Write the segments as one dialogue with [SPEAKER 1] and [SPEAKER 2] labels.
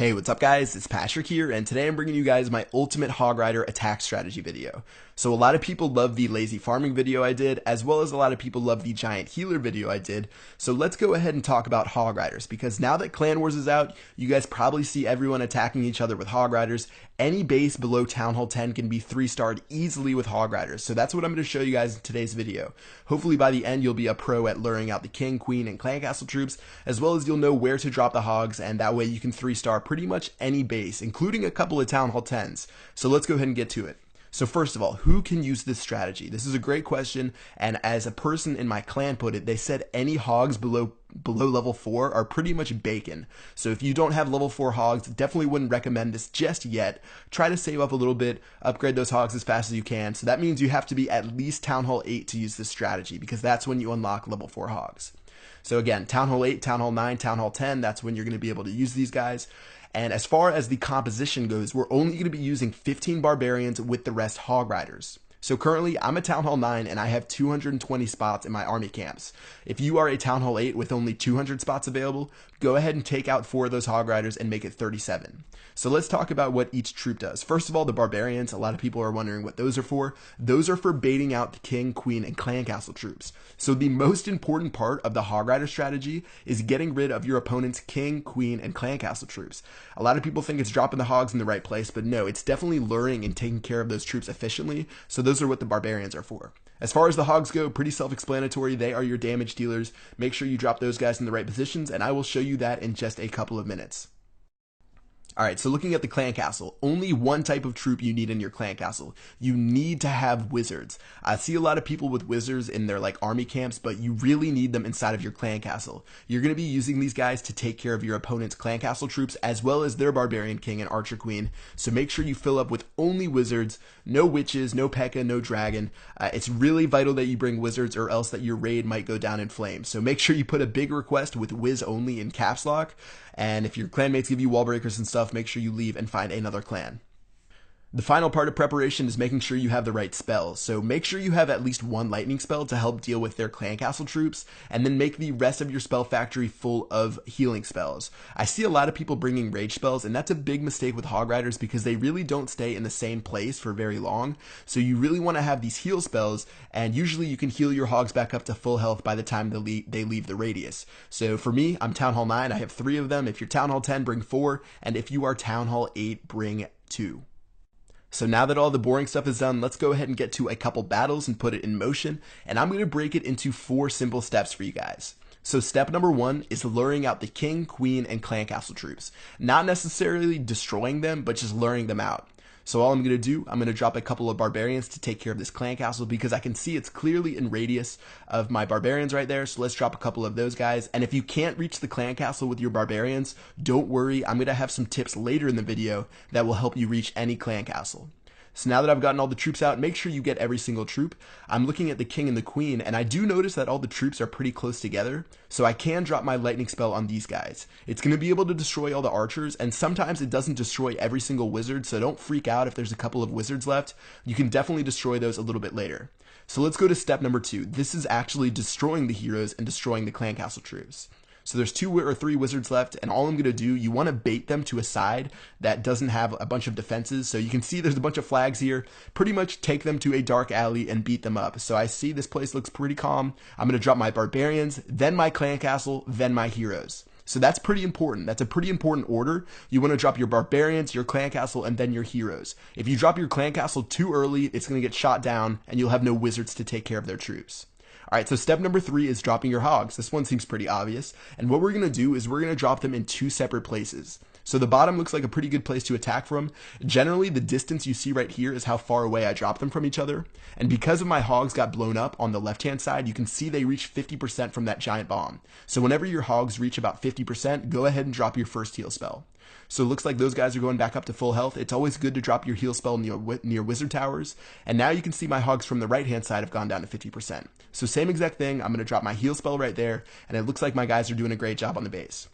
[SPEAKER 1] Hey, what's up guys? It's Patrick here, and today I'm bringing you guys my ultimate Hog Rider attack strategy video. So a lot of people love the lazy farming video I did, as well as a lot of people love the giant healer video I did. So let's go ahead and talk about Hog Riders, because now that Clan Wars is out, you guys probably see everyone attacking each other with Hog Riders. Any base below Town Hall 10 can be 3-starred easily with Hog Riders, so that's what I'm going to show you guys in today's video. Hopefully by the end you'll be a pro at luring out the King, Queen, and Clan Castle troops, as well as you'll know where to drop the Hogs, and that way you can 3-star pretty much any base, including a couple of Town Hall 10s. So let's go ahead and get to it. So first of all, who can use this strategy? This is a great question, and as a person in my clan put it, they said any hogs below level 4 are pretty much bacon. So if you don't have level 4 hogs, definitely wouldn't recommend this just yet. Try to save up a little bit, upgrade those hogs as fast as you can. So that means you have to be at least Town Hall 8 to use this strategy, because that's when you unlock level 4 hogs. So again, Town Hall 8, Town Hall 9, Town Hall 10, that's when you're going to be able to use these guys. And as far as the composition goes, we're only going to be using 15 barbarians with the rest Hog Riders. So currently, I'm a Town Hall 9 and I have 220 spots in my army camps. If you are a Town Hall 8 with only 200 spots available, go ahead and take out 4 of those Hog Riders and make it 37. So let's talk about what each troop does. First of all, the barbarians, a lot of people are wondering what those are for. Those are for baiting out the King, Queen, and Clan Castle troops. So the most important part of the Hog Rider strategy is getting rid of your opponent's King, Queen, and Clan Castle troops. A lot of people think it's dropping the hogs in the right place, but no, it's definitely luring and taking care of those troops efficiently. So those are what the barbarians are for. As far as the hogs go, pretty self-explanatory. They are your damage dealers. Make sure you drop those guys in the right positions, and I will show you that in just a couple of minutes. Alright, so looking at the Clan Castle, only one type of troop you need in your Clan Castle. You need to have wizards. I see a lot of people with wizards in their army camps, but you really need them inside of your Clan Castle. You're going to be using these guys to take care of your opponent's Clan Castle troops, as well as their Barbarian King and Archer Queen. So make sure you fill up with only wizards, no witches, no P.E.K.K.A., no dragon. It's really vital that you bring wizards, or else that your raid might go down in flames. So make sure you put a big request with Wiz only in caps lock. And if your clanmates give you wall breakers and stuff, make sure you leave and find another clan. The final part of preparation is making sure you have the right spells. So make sure you have at least one lightning spell to help deal with their Clan Castle troops, and then make the rest of your spell factory full of healing spells. I see a lot of people bringing rage spells, and that's a big mistake with Hog Riders because they really don't stay in the same place for very long. So you really want to have these heal spells, and usually you can heal your hogs back up to full health by the time they leave the radius. So for me, I'm Town Hall 9, I have 3 of them. If you're Town Hall 10, bring 4, and if you are Town Hall 8, bring 2. So now that all the boring stuff is done, let's go ahead and get to a couple battles and put it in motion, and I'm going to break it into 4 simple steps for you guys. So step number 1 is luring out the King, Queen, and Clan Castle troops. Not necessarily destroying them, but just luring them out. So all I'm going to do, I'm going to drop a couple of barbarians to take care of this Clan Castle, because I can see it's clearly in radius of my barbarians right there. So let's drop a couple of those guys. And if you can't reach the Clan Castle with your barbarians, don't worry. I'm going to have some tips later in the video that will help you reach any Clan Castle. So now that I've gotten all the troops out, make sure you get every single troop. I'm looking at the King and the Queen, and I do notice that all the troops are pretty close together, so I can drop my lightning spell on these guys. It's going to be able to destroy all the archers, and sometimes it doesn't destroy every single wizard, so don't freak out if there's a couple of wizards left. You can definitely destroy those a little bit later. So let's go to step number 2. This is actually destroying the heroes and destroying the Clan Castle troops. So there's 2 or 3 wizards left, and all I'm going to do, you want to bait them to a side that doesn't have a bunch of defenses. So you can see there's a bunch of flags here. Pretty much take them to a dark alley and beat them up. So I see this place looks pretty calm. I'm going to drop my barbarians, then my Clan Castle, then my heroes. So that's pretty important. That's a pretty important order. You want to drop your barbarians, your Clan Castle, and then your heroes. If you drop your Clan Castle too early, it's going to get shot down, and you'll have no wizards to take care of their troops. Alright, so step number 3 is dropping your hogs. This one seems pretty obvious. And what we're going to do is we're going to drop them in 2 separate places. So the bottom looks like a pretty good place to attack from. Generally, the distance you see right here is how far away I drop them from each other. And because of my hogs got blown up on the left-hand side, you can see they reach 50% from that giant bomb. So whenever your hogs reach about 50%, go ahead and drop your first heal spell. So it looks like those guys are going back up to full health. It's always good to drop your heal spell near wizard towers. And now you can see my hogs from the right-hand side have gone down to 50%. So same exact thing. I'm going to drop my heal spell right there. And it looks like my guys are doing a great job on the base.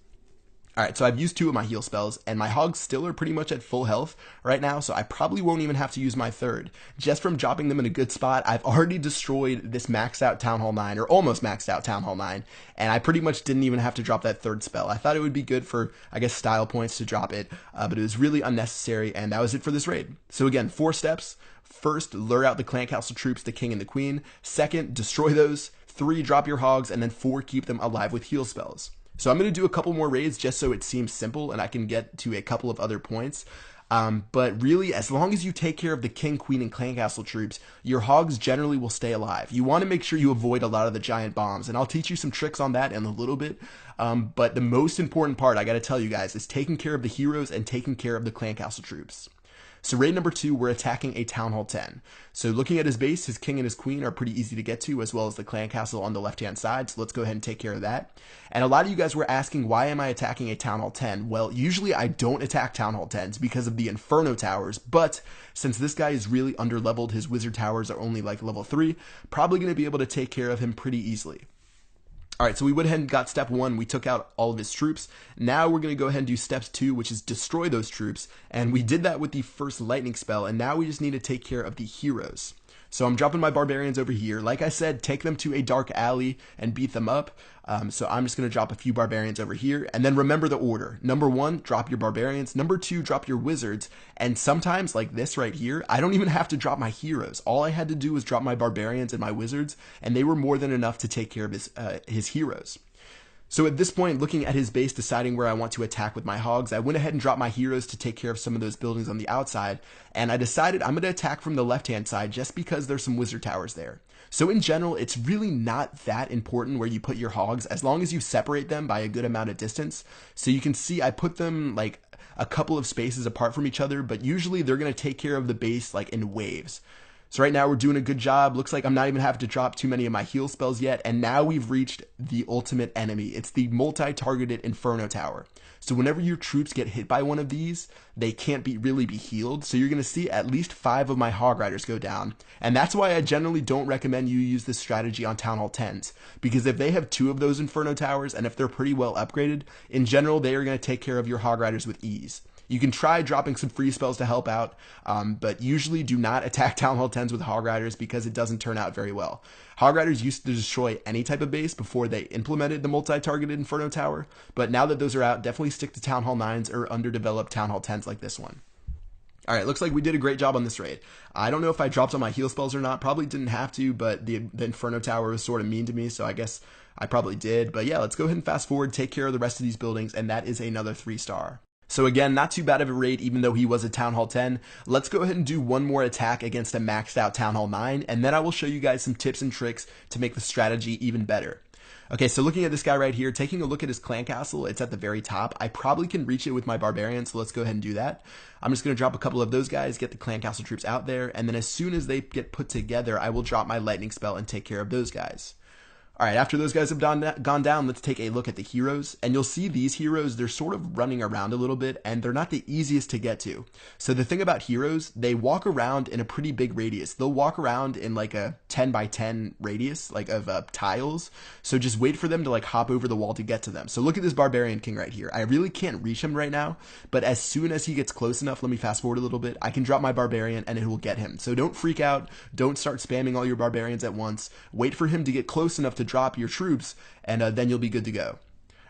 [SPEAKER 1] Alright, so I've used 2 of my heal spells, and my hogs still are pretty much at full health right now, so I probably won't even have to use my 3rd. Just from dropping them in a good spot, I've already destroyed this maxed out Town Hall 9, or almost maxed out Town Hall 9, and I pretty much didn't even have to drop that 3rd spell. I thought it would be good for, I guess, style points to drop it, but it was really unnecessary, and that was it for this raid. So again, 4 steps. First, lure out the clan castle troops, the king and the queen. Second, destroy those. 3, drop your hogs, and then 4, keep them alive with heal spells. So I'm going to do a couple more raids just so it seems simple and I can get to a couple of other points. But really, as long as you take care of the king, queen, and clan castle troops, your hogs generally will stay alive. You want to make sure you avoid a lot of the giant bombs, and I'll teach you some tricks on that in a little bit. But the most important part, I got to tell you guys, is taking care of the heroes and taking care of the clan castle troops. So raid number 2, we're attacking a Town Hall 10. So looking at his base, his king and his queen are pretty easy to get to, as well as the clan castle on the left-hand side. So let's go ahead and take care of that. And a lot of you guys were asking, why am I attacking a Town Hall 10? Well, usually I don't attack Town Hall 10s because of the Inferno Towers, but since this guy is really underleveled, his Wizard Towers are only like level 3, probably going to be able to take care of him pretty easily. Alright, so we went ahead and got step 1, we took out all of his troops. Now we're going to go ahead and do step 2, which is destroy those troops. And we did that with the first lightning spell, and now we just need to take care of the heroes. So I'm dropping my barbarians over here. Like I said, take them to a dark alley and beat them up. So I'm just going to drop a few barbarians over here. And then remember the order. Number 1, drop your barbarians. Number 2, drop your wizards. And sometimes, like this right here, I don't even have to drop my heroes. All I had to do was drop my barbarians and my wizards, and they were more than enough to take care of his heroes. So at this point, looking at his base, deciding where I want to attack with my hogs, I went ahead and dropped my heroes to take care of some of those buildings on the outside, and I decided I'm going to attack from the left-hand side just because there's some wizard towers there. So in general, it's really not that important where you put your hogs, as long as you separate them by a good amount of distance. So you can see I put them like a couple of spaces apart from each other, but usually they're going to take care of the base like in waves. So right now we're doing a good job. Looks like I'm not even having to drop too many of my heal spells yet. And now we've reached the ultimate enemy. It's the multi-targeted Inferno Tower. So whenever your troops get hit by one of these, they can't really be healed. So you're going to see at least 5 of my Hog Riders go down. And that's why I generally don't recommend you use this strategy on Town Hall 10s. Because if they have 2 of those Inferno Towers, and if they're pretty well upgraded, in general, they are going to take care of your Hog Riders with ease. You can try dropping some free spells to help out, but usually do not attack Town Hall 10s with Hog Riders because it doesn't turn out very well. Hog Riders used to destroy any type of base before they implemented the multi-targeted Inferno Tower, but now that those are out, definitely stick to Town Hall 9s or underdeveloped Town Hall 10s like this one. Alright, looks like we did a great job on this raid. I don't know if I dropped all my heal spells or not, probably didn't have to, but the Inferno Tower was sort of mean to me, so I guess I probably did. But yeah, let's go ahead and fast forward, take care of the rest of these buildings, and that is another 3-star. So again, not too bad of a raid, even though he was a Town Hall 10. Let's go ahead and do one more attack against a maxed out Town Hall 9, and then I will show you guys some tips and tricks to make the strategy even better. Okay, so looking at this guy right here, taking a look at his clan castle, it's at the very top. I probably can reach it with my barbarians, so let's go ahead and do that. I'm just going to drop a couple of those guys, get the clan castle troops out there, and then as soon as they get put together, I will drop my lightning spell and take care of those guys. Alright, after those guys have gone down, let's take a look at the heroes. And you'll see these heroes, they're sort of running around a little bit, and they're not the easiest to get to. So the thing about heroes, they walk around in a pretty big radius. They'll walk around in like a 10 by 10 radius, like of tiles. So just wait for them to like hop over the wall to get to them. So look at this barbarian king right here. I really can't reach him right now, but as soon as he gets close enough, let me fast forward a little bit, I can drop my barbarian and it will get him. So don't freak out. Don't start spamming all your barbarians at once. Wait for him to get close enough to drop your troops, and then you'll be good to go.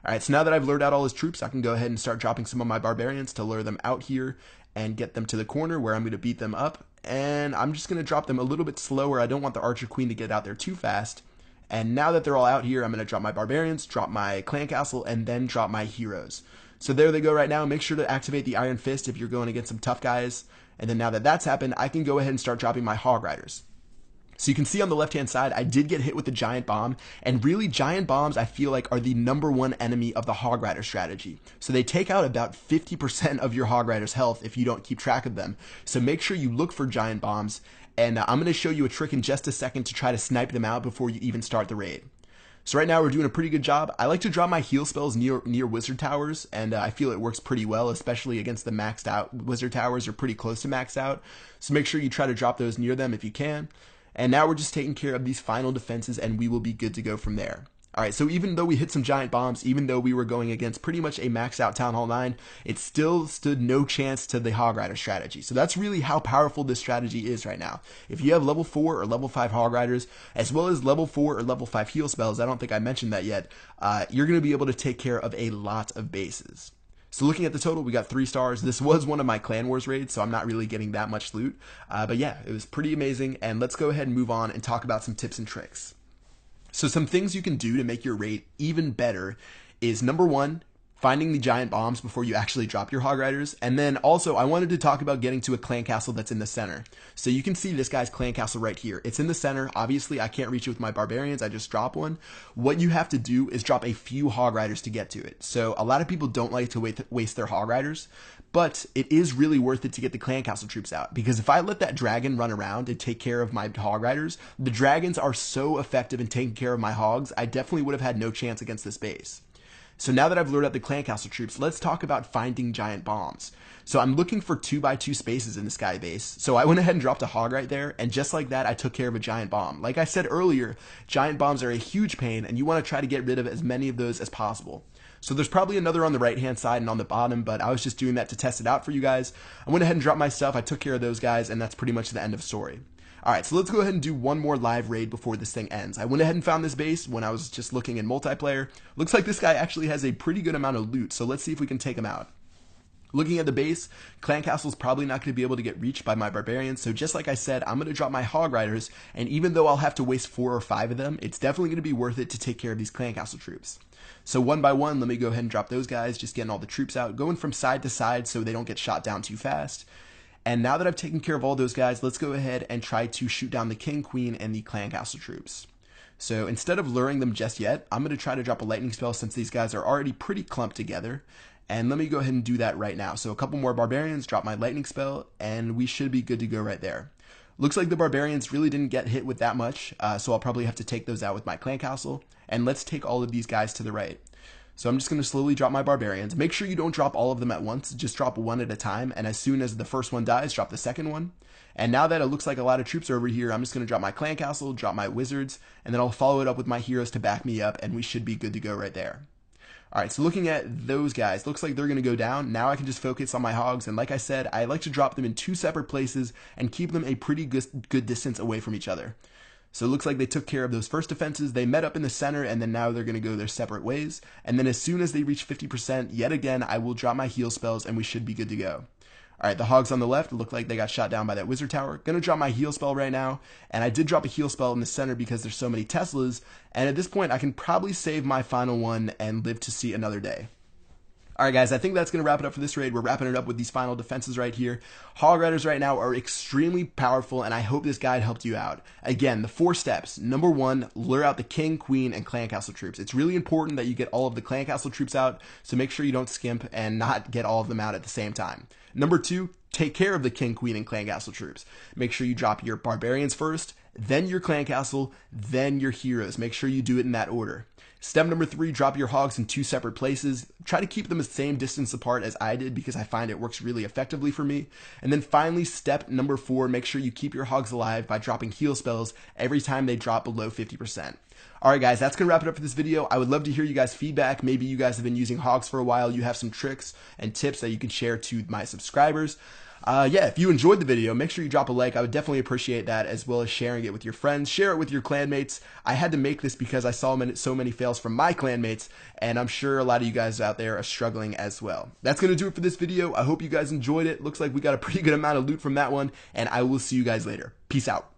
[SPEAKER 1] Alright, so now that I've lured out all his troops, I can go ahead and start dropping some of my barbarians to lure them out here and get them to the corner where I'm going to beat them up. And I'm just going to drop them a little bit slower. I don't want the archer queen to get out there too fast. And now that they're all out here, I'm going to drop my barbarians, drop my clan castle, and then drop my heroes. So there they go right now. Make sure to activate the Iron Fist if you're going against some tough guys. And then now that that's happened, I can go ahead and start dropping my Hog Riders. So you can see on the left-hand side, I did get hit with the Giant Bomb, and really Giant Bombs I feel like are the #1 enemy of the Hog Rider strategy. So they take out about 50% of your Hog Rider's health if you don't keep track of them. So make sure you look for Giant Bombs, and I'm going to show you a trick in just a second to try to snipe them out before you even start the raid. So right now we're doing a pretty good job. I like to drop my heal spells near Wizard Towers, and I feel it works pretty well, especially against the maxed out Wizard Towers or pretty close to maxed out. So make sure you try to drop those near them if you can. And now we're just taking care of these final defenses and we will be good to go from there. Alright, so even though we hit some giant bombs, even though we were going against pretty much a maxed out Town Hall 9, it still stood no chance to the Hog Rider strategy. So that's really how powerful this strategy is right now. If you have level 4 or level 5 Hog Riders, as well as level 4 or level 5 heal spells, I don't think I mentioned that yet, you're going to be able to take care of a lot of bases. So looking at the total, we got 3 stars. This was one of my Clan Wars raids, so I'm not really getting that much loot. But yeah, it was pretty amazing. And let's go ahead and move on and talk about some tips and tricks. So some things you can do to make your raid even better is number 1, finding the giant bombs before you actually drop your Hog Riders. And then also, I wanted to talk about getting to a clan castle that's in the center. So you can see this guy's clan castle right here. It's in the center. Obviously, I can't reach it with my barbarians. I just drop one. What you have to do is drop a few Hog Riders to get to it. So a lot of people don't like to waste their Hog Riders, but it is really worth it to get the clan castle troops out, because if I let that dragon run around and take care of my Hog Riders, the dragons are so effective in taking care of my hogs, I definitely would have had no chance against this base. So now that I've lured out the clan castle troops, let's talk about finding giant bombs. So I'm looking for 2x2 spaces in the sky base. So I went ahead and dropped a hog right there, and just like that, I took care of a giant bomb. Like I said earlier, giant bombs are a huge pain, and you want to try to get rid of as many of those as possible. So there's probably another on the right hand side and on the bottom, but I was just doing that to test it out for you guys. I went ahead and dropped my stuff, I took care of those guys, and that's pretty much the end of the story. Alright, so let's go ahead and do one more live raid before this thing ends. I went ahead and found this base when I was just looking in multiplayer. Looks like this guy actually has a pretty good amount of loot, so let's see if we can take him out. Looking at the base, Clan Castle's probably not going to be able to get reached by my barbarians, so just like I said, I'm going to drop my Hog Riders, and even though I'll have to waste 4 or 5 of them, it's definitely going to be worth it to take care of these Clan Castle troops. So one by one, let me go ahead and drop those guys, just getting all the troops out, going from side to side so they don't get shot down too fast. And now that I've taken care of all those guys, let's go ahead and try to shoot down the king, queen, and the clan castle troops. So instead of luring them just yet, I'm going to try to drop a lightning spell since these guys are already pretty clumped together. And let me go ahead and do that right now. So a couple more barbarians, drop my lightning spell, and we should be good to go right there. Looks like the barbarians really didn't get hit with that much, so I'll probably have to take those out with my clan castle. And let's take all of these guys to the right. So I'm just going to slowly drop my barbarians. Make sure you don't drop all of them at once. Just drop one at a time. And as soon as the first one dies, drop the second one. And now that it looks like a lot of troops are over here, I'm just going to drop my clan castle, drop my wizards, and then I'll follow it up with my heroes to back me up, and we should be good to go right there. Alright, so looking at those guys, looks like they're going to go down. Now I can just focus on my hogs, and like I said, I like to drop them in 2 separate places and keep them a pretty good distance away from each other. So it looks like they took care of those first defenses. They met up in the center, and then now they're going to go their separate ways. And then as soon as they reach 50%, yet again, I will drop my heal spells, and we should be good to go. Alright, the hogs on the left look like they got shot down by that wizard tower. Gonna drop my heal spell right now, and I did drop a heal spell in the center because there's so many Teslas, and at this point I can probably save my final one and live to see another day. Alright guys, I think that's going to wrap it up for this raid. We're wrapping it up with these final defenses right here. Hog Riders right now are extremely powerful, and I hope this guide helped you out. Again, the 4 steps. Number 1, lure out the king, queen, and clan castle troops. It's really important that you get all of the clan castle troops out, so make sure you don't skimp and not get all of them out at the same time. Number 2, take care of the king, queen, and clan castle troops. Make sure you drop your barbarians first, then your clan castle, then your heroes. Make sure you do it in that order. Step number 3, drop your hogs in 2 separate places. Try to keep them the same distance apart as I did because I find it works really effectively for me. And then finally, step number 4, make sure you keep your hogs alive by dropping heal spells every time they drop below 50%. Alright guys, that's going to wrap it up for this video. I would love to hear you guys' feedback. Maybe you guys have been using hogs for a while. You have some tricks and tips that you can share to my subscribers. Yeah, if you enjoyed the video, make sure you drop a like. I would definitely appreciate that, as well as sharing it with your friends. Share it with your clanmates. I had to make this because I saw so many fails from my clanmates, and I'm sure a lot of you guys out there are struggling as well. That's going to do it for this video. I hope you guys enjoyed it. Looks like we got a pretty good amount of loot from that one, and I will see you guys later. Peace out.